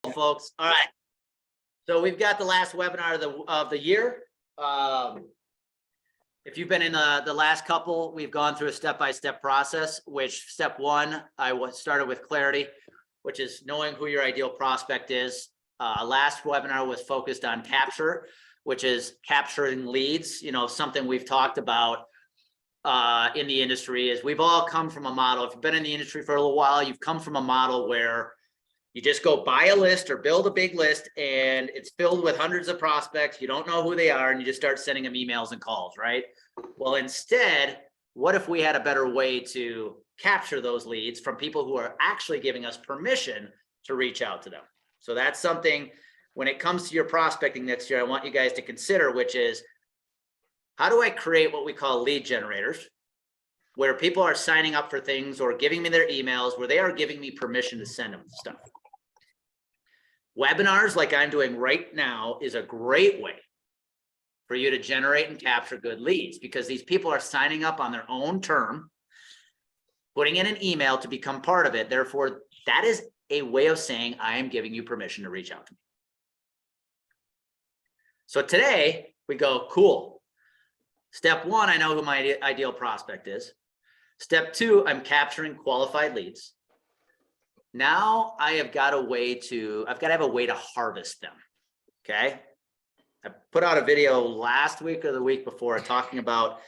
Folks. All right. So we've got the last webinar of the year. If you've been in the last couple, we've gone through a step-by-step process, which step one, I started with clarity, which is knowing who your ideal prospect is. Last webinar was focused on capture, which is capturing leads. You know, something we've talked about in the industry is we've all come from a model. If you've been in the industry for a little while, you've come from a model where you just go buy a list or build a big list and it's filled with hundreds of prospects. You don't know who they are and you just start sending them emails and calls, right? Well, instead, what if we had a better way to capture those leads from people who are actually giving us permission to reach out to them? So that's something when it comes to your prospecting next year, I want you guys to consider, which is how do I create what we call lead generators, where people are signing up for things or giving me their emails, where they are giving me permission to send them stuff. Webinars like I'm doing right now is a great way for you to generate and capture good leads because these people are signing up on their own term, putting in an email to become part of it. Therefore, that is a way of saying I am giving you permission to reach out to me. So today we go, cool. Step one, I know who my ideal prospect is. Step two, I'm capturing qualified leads. Now I have got a way to, I've got to have a way to harvest them. Okay. I put out a video last week or the week before talking about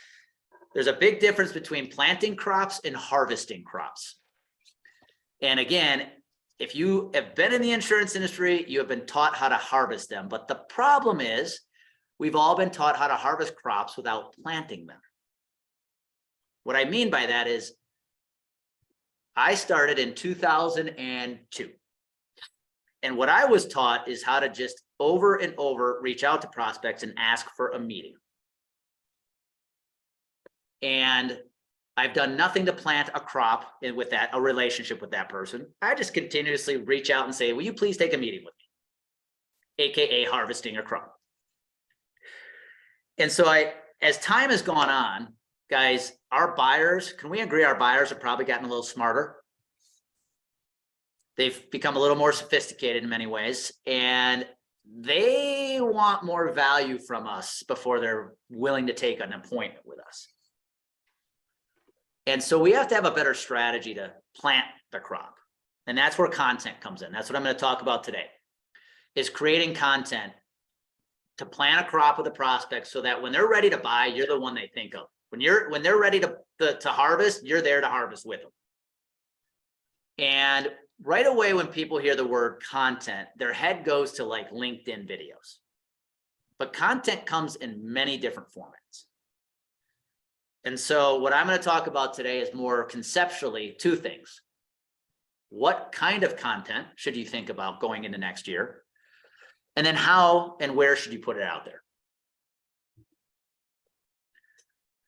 there's a big difference between planting crops and harvesting crops. And again, if you have been in the insurance industry, you have been taught how to harvest them. But the problem is we've all been taught how to harvest crops without planting them. What I mean by that is I started in 2002. And what I was taught is how to just over and over reach out to prospects and ask for a meeting. And I've done nothing to plant a crop with that, a relationship with that person. I just continuously reach out and say, will you please take a meeting with me? AKA harvesting a crop. And so as time has gone on, guys, our buyers, can we agree our buyers have probably gotten a little smarter? They've become a little more sophisticated in many ways, and they want more value from us before they're willing to take an appointment with us. And so we have to have a better strategy to plant the crop. And that's where content comes in. That's what I'm going to talk about today, is creating content to plant a crop with a prospect so that when they're ready to buy, you're the one they think of. When they're ready to harvest, you're there to harvest with them. And right away, when people hear the word content, their head goes to like LinkedIn videos. But content comes in many different formats. And so what I'm going to talk about today is more conceptually two things. What kind of content should you think about going into next year? And then how and where should you put it out there?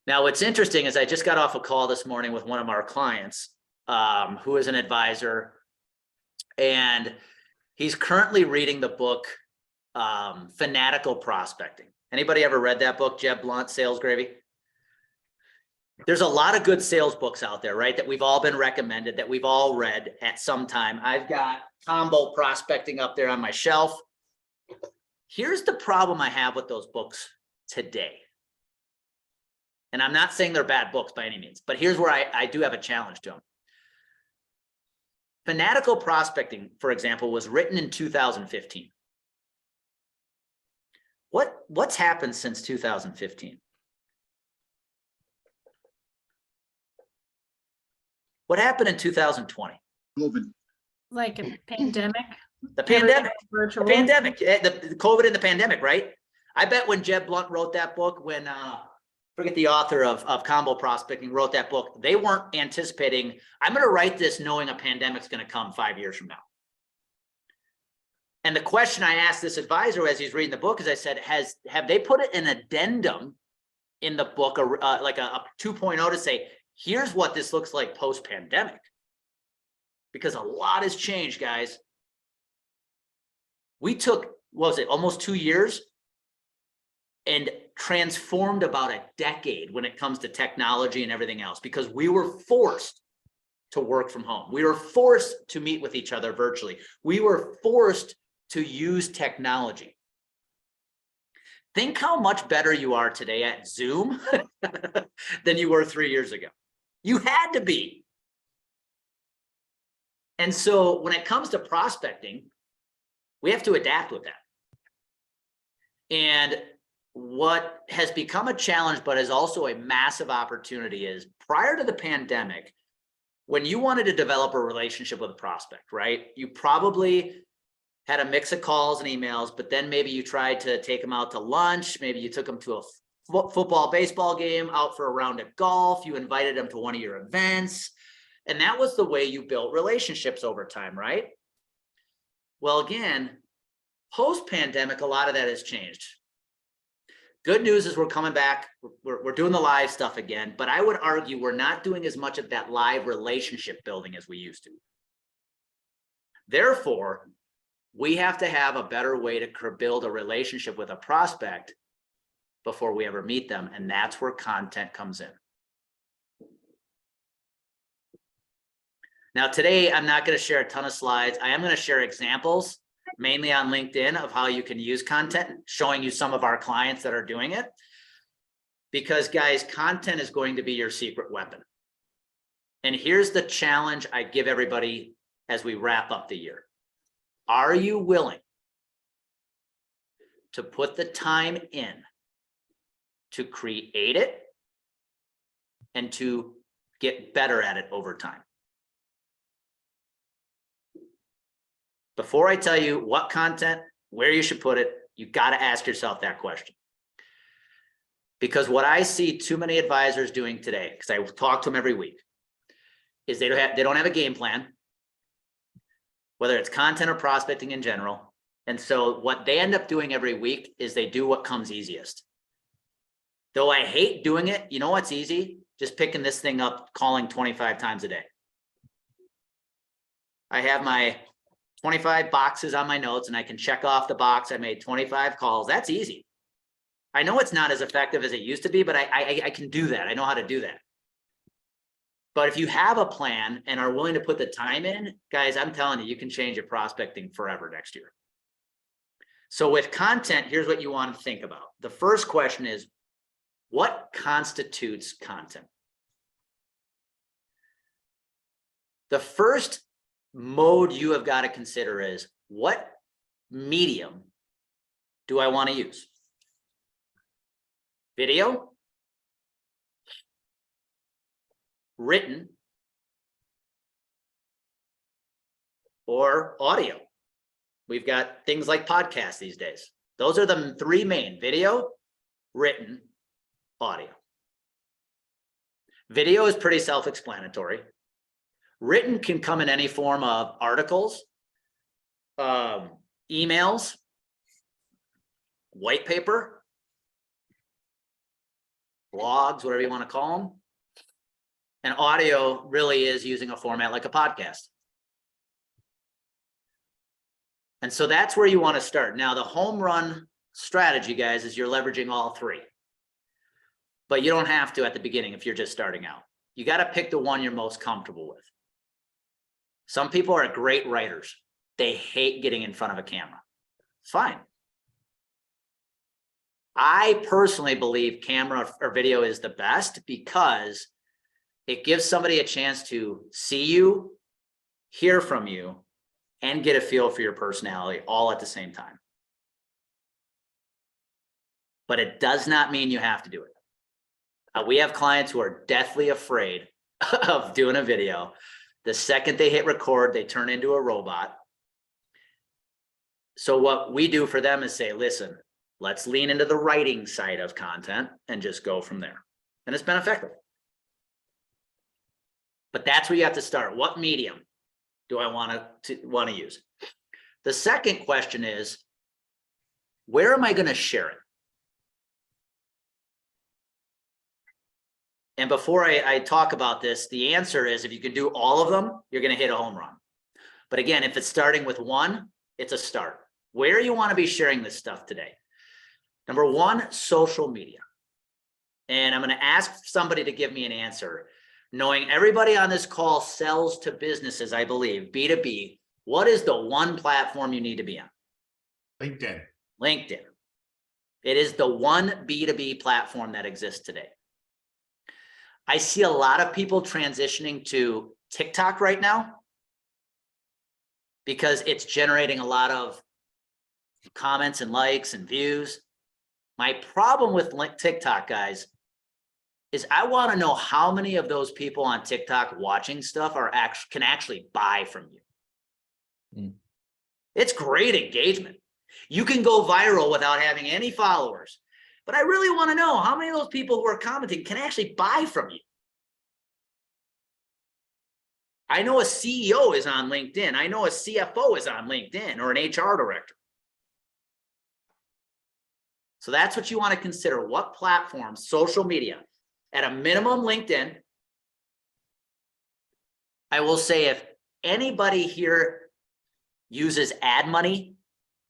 Now, what's interesting is I just got off a call this morning with one of our clients who is an advisor, and he's currently reading the book Fanatical Prospecting. Anybody ever read that book, Jeb Blunt, Sales Gravy? There's a lot of good sales books out there, right, that we've all been recommended, that we've all read at some time. I've got Combo Prospecting up there on my shelf. Here's the problem I have with those books today. And I'm not saying they're bad books by any means, but here's where I do have a challenge to them. Fanatical Prospecting, for example, was written in 2015. What's happened since 2015? What happened in 2020? COVID. Like a pandemic. The pandemic. Virtual. The pandemic. The COVID and the pandemic, right? I bet when Jeb Blunt wrote that book, when forget the author of Combo Prospecting wrote that book, they weren't anticipating, I'm going to write this knowing a pandemic's going to come 5 years from now. And the question I asked this advisor as he's reading the book is, I said, have they put an addendum in the book, like a 2.0 to say, here's what this looks like post-pandemic? Because a lot has changed, guys. We took, what was it, almost 2 years and transformed about a decade when it comes to technology and everything else, because we were forced to work from home. We were forced to meet with each other virtually. We were forced to use technology. Think how much better you are today at Zoom than you were 3 years ago. You had to be. And so when it comes to prospecting, we have to adapt with that. And what has become a challenge, but is also a massive opportunity, is prior to the pandemic, when you wanted to develop a relationship with a prospect, right? You probably had a mix of calls and emails, but then maybe you tried to take them out to lunch. Maybe you took them to a football, baseball game, out for a round of golf. You invited them to one of your events. And that was the way you built relationships over time, right? Well, again, post-pandemic, a lot of that has changed. Good news is we're coming back. We're doing the live stuff again, but I would argue we're not doing as much of that live relationship building as we used to. Therefore, we have to have a better way to build a relationship with a prospect before we ever meet them. And that's where content comes in. Now, today, I'm not going to share a ton of slides. I am going to share examples, mainly on LinkedIn, of how you can use content, showing you some of our clients that are doing it. Because, guys, content is going to be your secret weapon. And here's the challenge I give everybody as we wrap up the year. Are you willing to put the time in to create it and to get better at it over time? Before I tell you what content, where you should put it, you got to ask yourself that question. Because what I see too many advisors doing today, because I talk to them every week, is they don't have a game plan, whether it's content or prospecting in general. And so what they end up doing every week is they do what comes easiest. Though I hate doing it, you know what's easy? Just picking this thing up, calling 25 times a day. I have my 25 boxes on my notes and I can check off the box. I made 25 calls. That's easy. I know it's not as effective as it used to be, but I can do that. I know how to do that. But if you have a plan and are willing to put the time in, guys, I'm telling you, you can change your prospecting forever next year. So with content, here's what you want to think about. The first question is, what constitutes content? The first mode you have got to consider is, what medium do I want to use? Video, written, or audio? We've got things like podcasts these days. Those are the three main: video, written, audio. Video is pretty self-explanatory. Written can come in any form of articles, emails, white paper, blogs, whatever you want to call them. And audio really is using a format like a podcast. And so that's where you want to start. Now, the home run strategy, guys, is you're leveraging all three. But you don't have to at the beginning if you're just starting out. You got to pick the one you're most comfortable with. Some people are great writers. They hate getting in front of a camera. Fine. I personally believe camera or video is the best because it gives somebody a chance to see you, hear from you, and get a feel for your personality all at the same time. But it does not mean you have to do it. We have clients who are deathly afraid of doing a video. The second they hit record, they turn into a robot. So what we do for them is say, listen, let's lean into the writing side of content and just go from there. And it's been effective. But that's where you have to start. What medium do I want to use? The second question is, where am I going to share it? And before I talk about this, the answer is, if you can do all of them, you're going to hit a home run. But again, if it's starting with one, it's a start. Where you want to be sharing this stuff today? Number one, social media. And I'm going to ask somebody to give me an answer. knowing everybody on this call sells to businesses, I believe, B2B, what is the one platform you need to be on? LinkedIn. LinkedIn. It is the one B2B platform that exists today. I see a lot of people transitioning to TikTok right now because it's generating a lot of comments and likes and views. My problem with TikTok, guys, is I want to know how many of those people on TikTok watching stuff can actually buy from you. It's great engagement. You can go viral without having any followers, but I really want to know how many of those people who are commenting can actually buy from you. I know a CEO is on LinkedIn. I know a CFO is on LinkedIn, or an HR director. So that's what you want to consider. What platforms, social media, at a minimum LinkedIn. I will say, if anybody here uses ad money,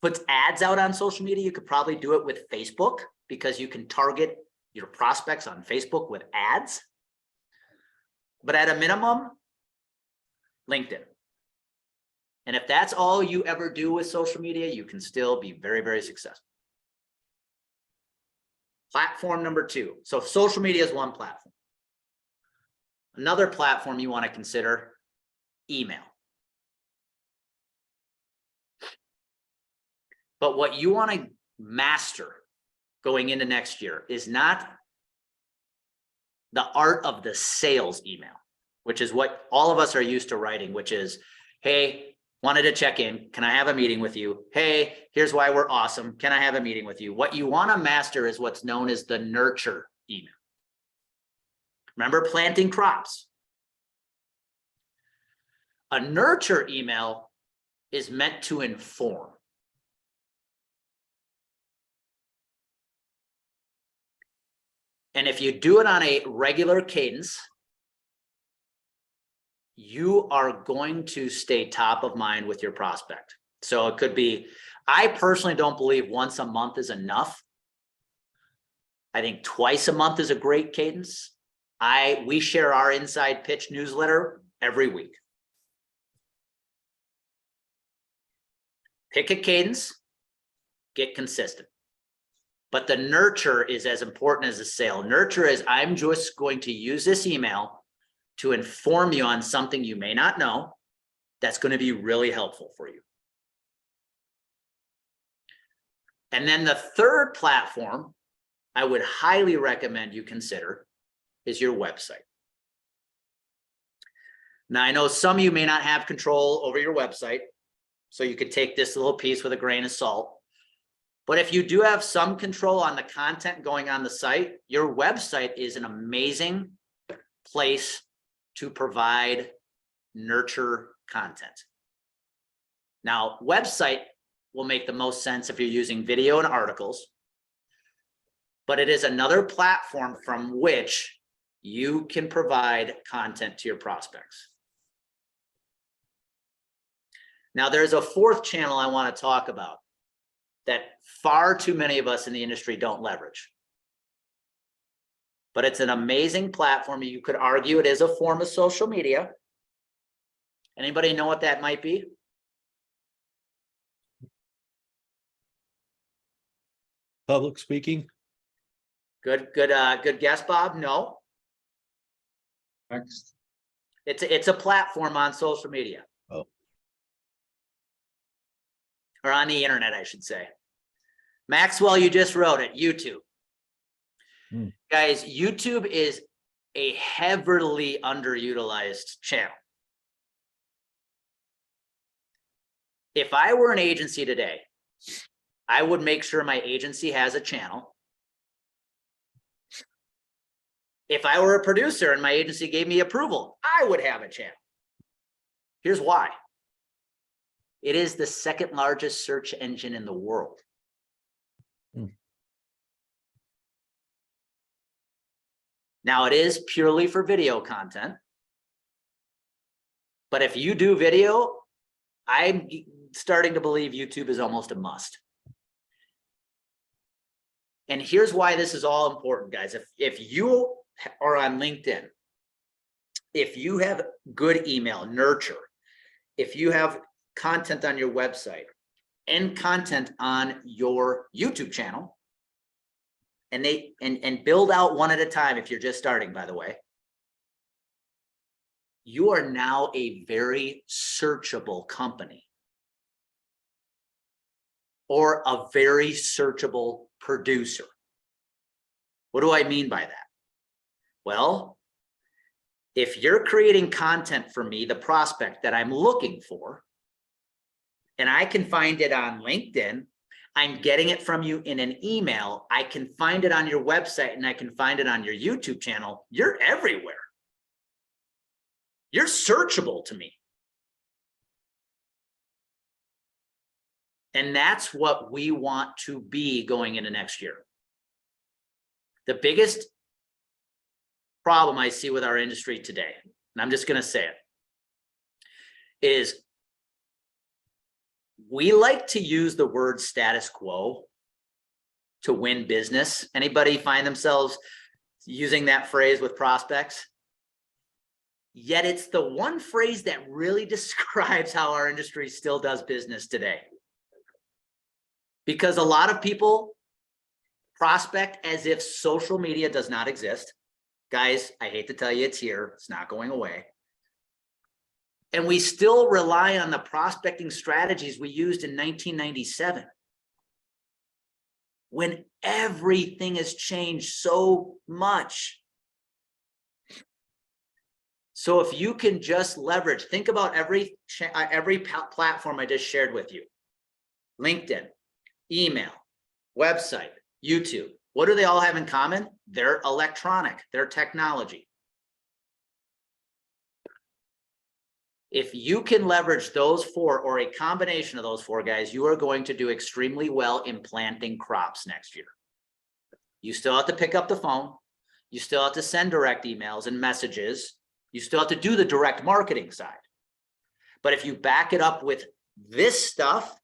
puts ads out on social media, you could probably do it with Facebook, because you can target your prospects on Facebook with ads. But at a minimum, LinkedIn. And if that's all you ever do with social media, you can still be very, very successful. Platform number 2. So social media is one platform. Another platform you want to consider, email. But what you want to master going into next year is not the art of the sales email, which is what all of us are used to writing, which is, hey, wanted to check in. Can I have a meeting with you? Hey, here's why we're awesome. Can I have a meeting with you? What you want to master is what's known as the nurture email. Remember planting crops. A nurture email is meant to inform. And if you do it on a regular cadence, you are going to stay top of mind with your prospect. So it could be, I personally don't believe once a month is enough. I think twice a month is a great cadence. We share our inside pitch newsletter every week. Pick a cadence, get consistent. But the nurture is as important as the sale. Nurture is, I'm just going to use this email to inform you on something you may not know that's going to be really helpful for you. And then the third platform I would highly recommend you consider is your website. Now, I know some of you may not have control over your website, so you could take this little piece with a grain of salt. But if you do have some control on the content going on the site, your website is an amazing place to provide nurture content. Now, website will make the most sense if you're using video and articles, but it is another platform from which you can provide content to your prospects. Now, there's a fourth channel I want to talk about that far too many of us in the industry don't leverage. But it's an amazing platform. You could argue it is a form of social media. Anybody know what that might be? Public speaking. Good guess, Bob. No, Next. it's a platform on social media. Oh. Or on the internet, I should say. Maxwell, you just wrote it, YouTube. Guys, YouTube is a heavily underutilized channel. If I were an agency today, I would make sure my agency has a channel. If I were a producer and my agency gave me approval, I would have a channel. Here's why. It is the second largest search engine in the world. Now, it is purely for video content. But if you do video, I'm starting to believe YouTube is almost a must. And here's why this is all important, guys. If you are on LinkedIn if you have good email, nurture, if you have content on your website and content on your YouTube channel, and build out one at a time if you're just starting, by the way, you are now a very searchable company or a very searchable producer. What do I mean by that? Well, if you're creating content for me, the prospect that I'm looking for, and I can find it on LinkedIn, I'm getting it from you in an email, I can find it on your website, and I can find it on your YouTube channel, you're everywhere. You're searchable to me. And that's what we want to be going into next year. The biggest problem I see with our industry today, and I'm just going to say it, is we like to use the word status quo to win business. Anybody find themselves using that phrase with prospects? Yet it's the one phrase that really describes how our industry still does business today. Because a lot of people prospect as if social media does not exist. Guys, I hate to tell you it's here. It's not going away. And we still rely on the prospecting strategies we used in 1997. When everything has changed so much. So if you can just leverage, think about every platform I just shared with you. LinkedIn, email, website, YouTube. What do they all have in common? They're electronic, they're technology. If you can leverage those four or a combination of those four, guys, you are going to do extremely well in planting crops next year. You still have to pick up the phone. You still have to send direct emails and messages. You still have to do the direct marketing side. But if you back it up with this stuff,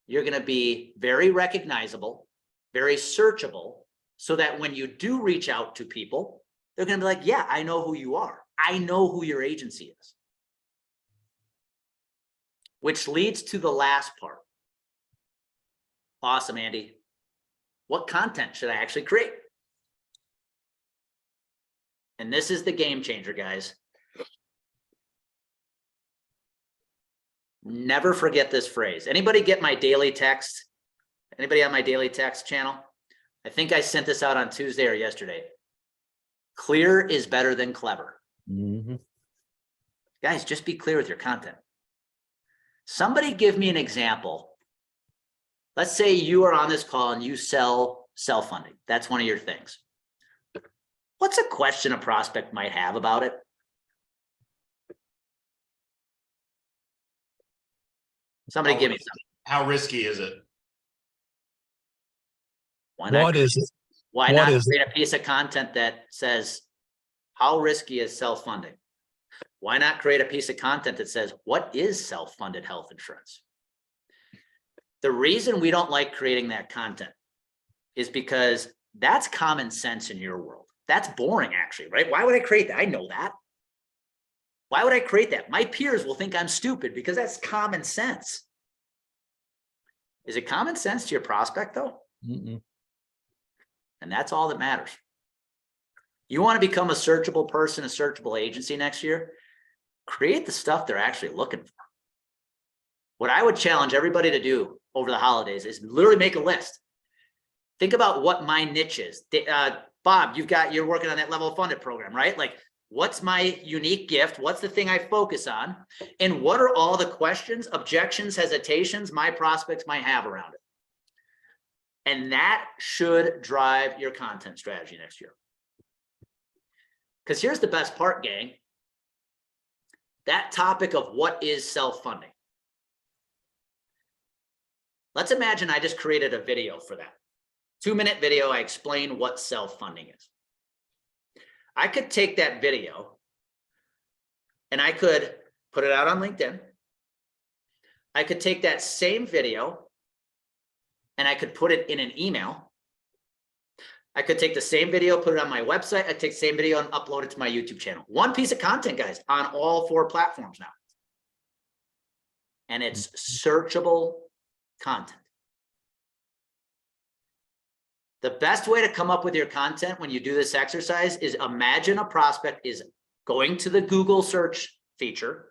you're going to be very recognizable, very searchable, so that when you do reach out to people, they're going to be like, yeah, I know who you are. I know who your agency is. Which leads to the last part. Awesome, Andy. What content should I actually create? And this is the game changer, guys. Never forget this phrase. Anybody get my daily text? Anybody on my daily text channel? I think I sent this out on Tuesday or yesterday. Clear is better than clever. Mm-hmm. Guys, just be clear with your content. Somebody give me an example. Let's say you are on this call and you sell self-funding. That's one of your things. What's a question a prospect might have about it? Somebody give me something. How risky is it? Why not? What is it? Why what not is create a piece of content that says, how risky is self-funding? Why not create a piece of content that says, what is self-funded health insurance? The reason we don't like creating that content is because that's common sense in your world. That's boring, actually, right? Why would I create that? I know that. Why would I create that? My peers will think I'm stupid because that's common sense. Is it common sense to your prospect, though? Mm-mm. And that's all that matters. You want to become a searchable person, a searchable agency next year? Create the stuff they're actually looking for. What I would challenge everybody to do over the holidays is literally make a list. Think about what my niche is. Bob, you're working on that level funded program, right? Like, what's my unique gift? What's the thing I focus on? And what are all the questions, objections, hesitations my prospects might have around it? And that should drive your content strategy next year. Because here's the best part, gang. That topic of what is self-funding. Let's imagine I just created a video for that. 2-minute video, I explain what self-funding is. I could take that video and I could put it out on LinkedIn. I could take that same video and I could put it in an email. I could take the same video, put it on my website. I take the same video and upload it to my YouTube channel. One piece of content, guys, on all 4 platforms now. And it's searchable content. The best way to come up with your content when you do this exercise is imagine a prospect is going to the Google search feature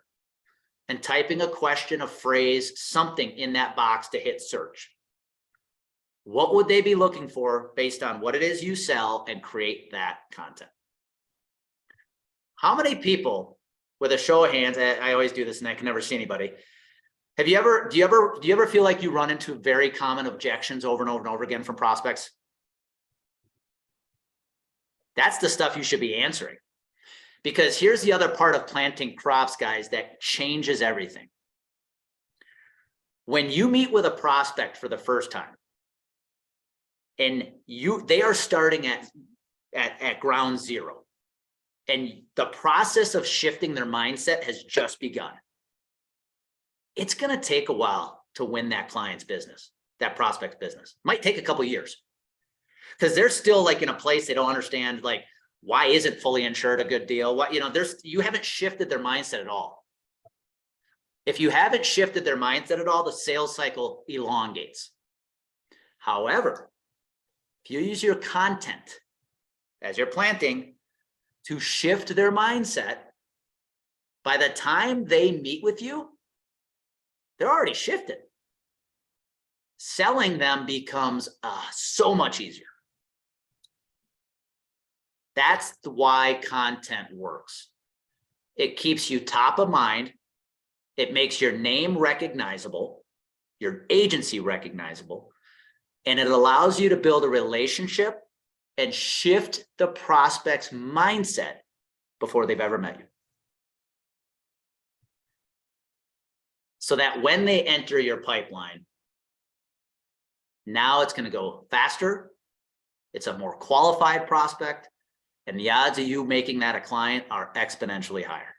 and typing a question, a phrase, something in that box to hit search. What would they be looking for based on what it is you sell, and create that content? How many people, with a show of hands, I always do this and I can never see anybody. Do you ever feel like you run into very common objections over and over and over again from prospects? That's the stuff you should be answering. Because here's the other part of planting crops, guys, that changes everything. When you meet with a prospect for the first time, and they are starting at ground zero, and the process of shifting their mindset has just begun. It's going to take a while to win that client's business, that prospect's business. Might take a couple of years, because they're still like in a place they don't understand, like, why isn't fully insured a good deal? What, you haven't shifted their mindset at all. If you haven't shifted their mindset at all, the sales cycle elongates. However, if you use your content as you're planting to shift their mindset, by the time they meet with you, they're already shifted. Selling them becomes so much easier. That's why content works. It keeps you top of mind. It makes your name recognizable, your agency recognizable, and it allows you to build a relationship and shift the prospect's mindset before they've ever met you. So that when they enter your pipeline, now it's going to go faster. It's a more qualified prospect, and the odds of you making that a client are exponentially higher.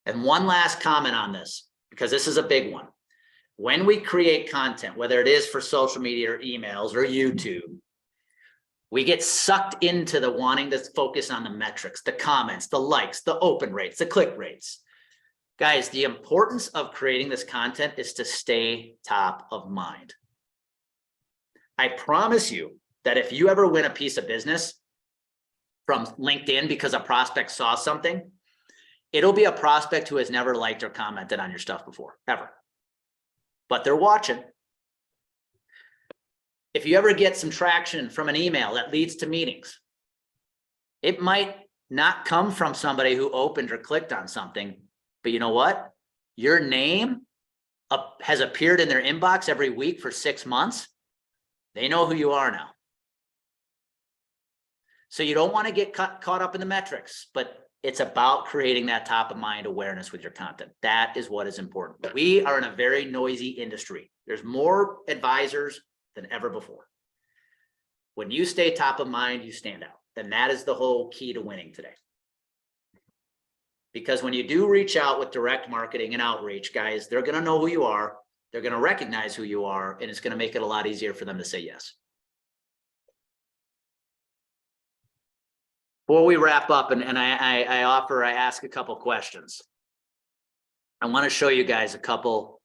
And one last comment on this, because this is a big one. When we create content, whether it is for social media or emails or YouTube, we get sucked into the wanting to focus on the metrics, the comments, the likes, the open rates, the click rates. Guys, the importance of creating this content is to stay top of mind. I promise you that if you ever win a piece of business from LinkedIn because a prospect saw something, it'll be a prospect who has never liked or commented on your stuff before, ever. But they're watching. If you ever get some traction from an email that leads to meetings, it might not come from somebody who opened or clicked on something, but you know what? Your name has appeared in their inbox every week for 6 months. They know who you are now. So you don't want to get caught up in the metrics, but it's about creating that top of mind awareness with your content. That is what is important. We are in a very noisy industry. There's more advisors than ever before. When you stay top of mind, you stand out. And that is the whole key to winning today. Because when you do reach out with direct marketing and outreach, guys, they're going to know who you are. They're going to recognize who you are, and it's going to make it a lot easier for them to say yes. Before we wrap up, and I ask a couple questions. I want to show you guys a couple.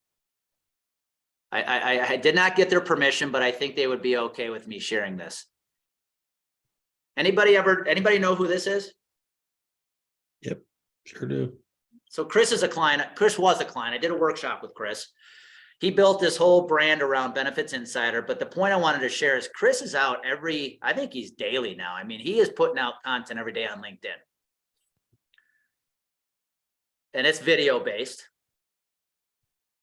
I did not get their permission, but I think they would be okay with me sharing this. Anybody know who this is? Yep, sure do. So Chris is a client. Chris was a client. I did a workshop with Chris. He built this whole brand around Benefits Insider. But the point I wanted to share is Chris is out I think he's daily now. I mean, he is putting out content every day on LinkedIn. And it's video based.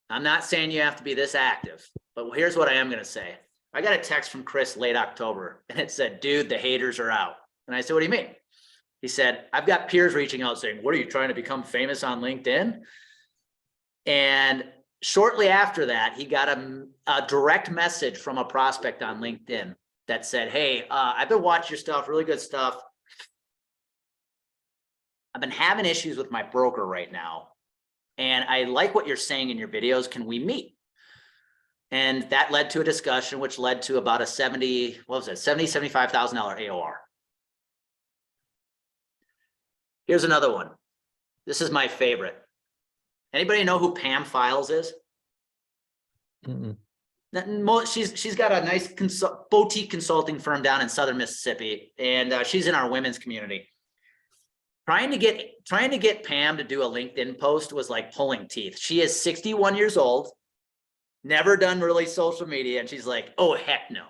I'm not saying you have to be this active, but here's what I am going to say. I got a text from Chris late October and it said, dude, the haters are out. And I said, what do you mean? He said, I've got peers reaching out saying, what are you trying to become famous on LinkedIn? And shortly after that, he got a direct message from a prospect on LinkedIn that said, hey, I've been watching your stuff, really good stuff. I've been having issues with my broker right now. And I like what you're saying in your videos. Can we meet? And that led to a discussion, which led to about a $75,000 AOR. Here's another one. This is my favorite. Anybody know who Pam Files is? Mm-mm. She's got a nice boutique consulting firm down in Southern Mississippi, and she's in our women's community. Trying to get Pam to do a LinkedIn post was like pulling teeth. She is 61 years old, never done really social media, and she's like, "Oh heck no!"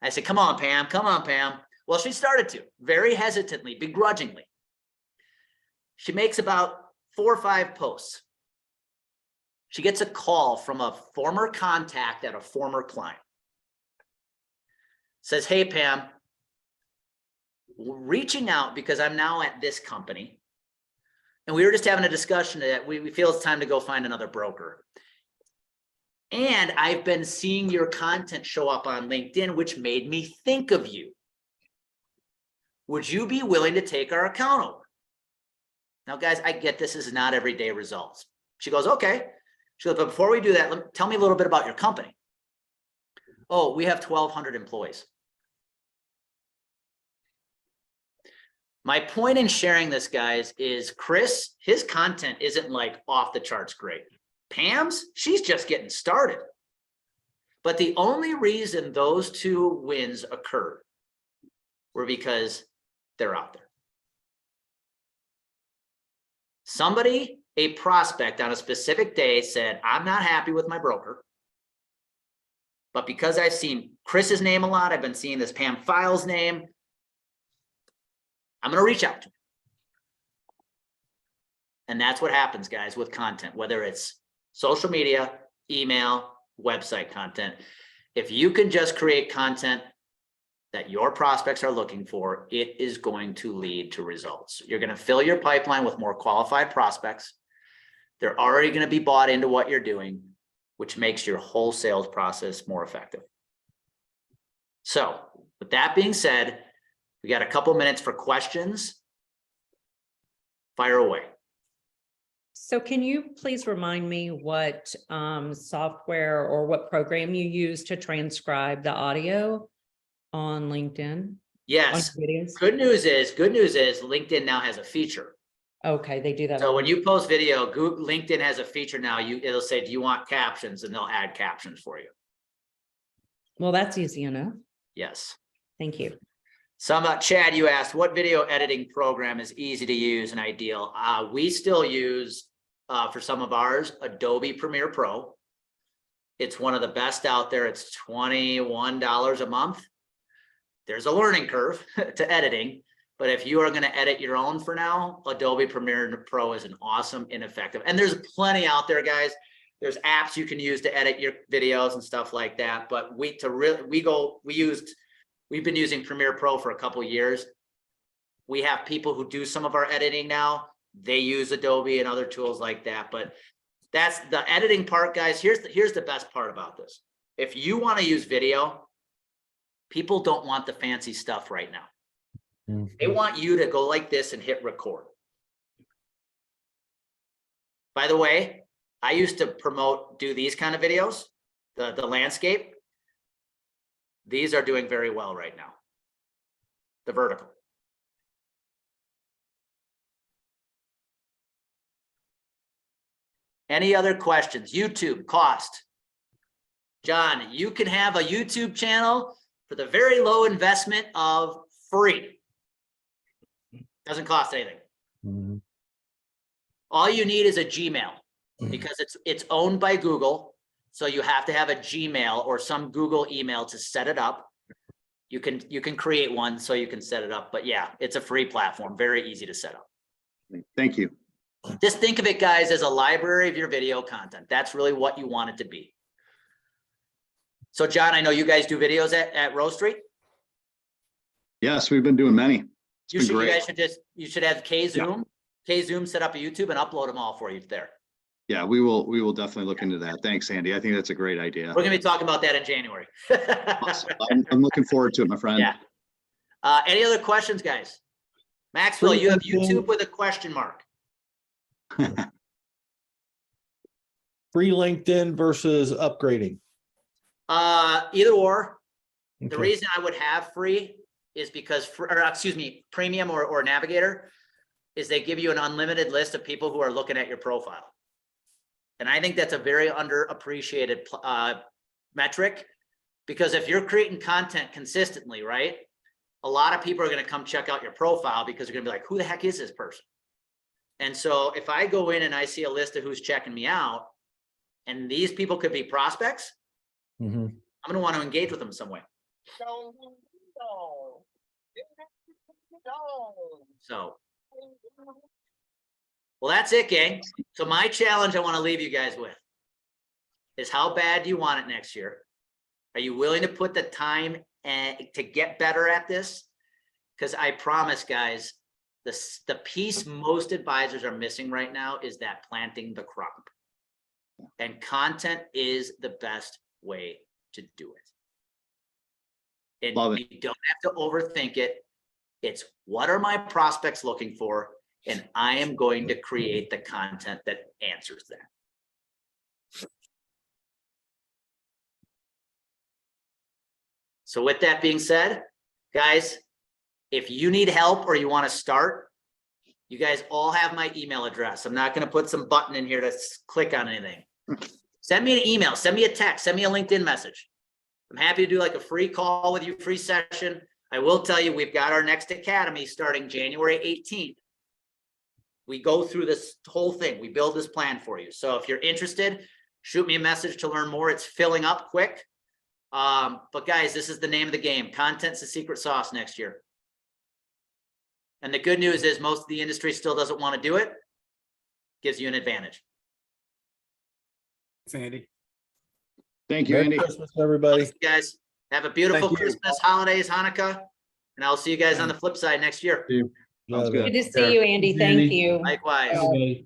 I said, "Come on, Pam. Come on, Pam." Well, she started to very hesitantly, begrudgingly. She makes about 4 or 5 posts. She gets a call from a former contact at a former client. Says, "Hey, Pam, reaching out because I'm now at this company. And we were just having a discussion that we feel it's time to go find another broker. And I've been seeing your content show up on LinkedIn, which made me think of you. Would you be willing to take our account over?" Now, guys, I get this is not everyday results. She goes, "Okay." She goes, "But before we do that, tell me a little bit about your company." "Oh, we have 1,200 employees. My point in sharing this, guys, is Chris, his content isn't like off the charts great. Pam's, she's just getting started. But the only reason those 2 wins occurred were because they're out there. Somebody, a prospect on a specific day said, "I'm not happy with my broker. But because I've seen Chris's name a lot, I've been seeing this Pam Files name, I'm going to reach out to him." And that's what happens, guys, with content, whether it's social media, email, website content. If you can just create content that your prospects are looking for, it is going to lead to results. You're going to fill your pipeline with more qualified prospects. They're already going to be bought into what you're doing, which makes your whole sales process more effective. So with that being said, we got a couple minutes for questions. Fire away. So can you please remind me what software or what program you use to transcribe the audio on LinkedIn? Yes. On videos? Good news is LinkedIn now has a feature. Okay, they do that. So when you post video, LinkedIn has a feature now. It'll say, "Do you want captions?" And they'll add captions for you. Well, that's easy enough. Yes. Thank you. Chad, you asked, what video editing program is easy to use and ideal? We still use, for some of ours, Adobe Premiere Pro. It's one of the best out there. It's $21 a month. There's a learning curve to editing, but if you are going to edit your own for now, Adobe Premiere Pro is an awesome and effective. And there's plenty out there, guys. There's apps you can use to edit your videos and stuff like that. But we've been using Premiere Pro for a couple of years. We have people who do some of our editing now. They use Adobe and other tools like that. But that's the editing part, guys. Here's the best part about this. If you want to use video, people don't want the fancy stuff right now. Mhm. They want you to go like this and hit record. By the way, I used to do these kind of videos, the landscape. These are doing very well right now. The vertical. Any other questions? YouTube cost. John, you can have a YouTube channel for the very low investment of free. Doesn't cost anything. Mhm. All you need is a Gmail because it's owned by Google. So you have to have a Gmail or some Google email to set it up. You can create one so you can set it up. But yeah, it's a free platform, very easy to set up. Thank you. Just think of it, guys, as a library of your video content. That's really what you want it to be. So John, I know you guys do videos at Rose Street. Yes, we've been doing many. You guys should have K-Zoom set up a YouTube and upload them all for you there. Yeah, we will definitely look into that. Thanks, Andy. I think that's a great idea. We're gonna be talking about that in January. Awesome. I'm looking forward to it, my friend. Yeah. Any other questions, guys? Maxwell, you have YouTube with a question mark. Free LinkedIn versus upgrading. Either or. The Okay. reason I would have free is because, premium or navigator is they give you an unlimited list of people who are looking at your profile. And I think that's a very underappreciated metric, because if you're creating content consistently, right? A lot of people are going to come check out your profile because they're going to be like, who the heck is this person? And so if I go in and I see a list of who's checking me out, and these people could be prospects, Mhm. I'm going to want to engage with them some way. So, well, that's it, gang. So my challenge I want to leave you guys with is, how bad do you want it next year? Are you willing to put the time to get better at this? Because I promise, guys, the piece most advisors are missing right now is that planting the crop. And content is the best way to do it. And Love it. you don't have to overthink it. It's, what are my prospects looking for? And I am going to create the content that answers that. So with that being said, guys, if you need help or you want to start, you guys all have my email address. I'm not going to put some button in here to click on anything. Send me an email, send me a text, send me a LinkedIn message. I'm happy to do like a free call with you, free session. I will tell you, we've got our next academy starting January 18th. We go through this whole thing. We build this plan for you. So if you're interested, shoot me a message to learn more. It's filling up quick. But guys, this is the name of the game. Content's the secret sauce next year. And the good news is most of the industry still doesn't want to do it. Gives you an advantage. Andy. Thank you, Merry Andy. Christmas, everybody. You guys have a beautiful Thank you. Christmas, holidays, Hanukkah, and I'll see you guys on the flip side next year. Sounds good. Good to see you, Andy. Thank you. Likewise. Bye.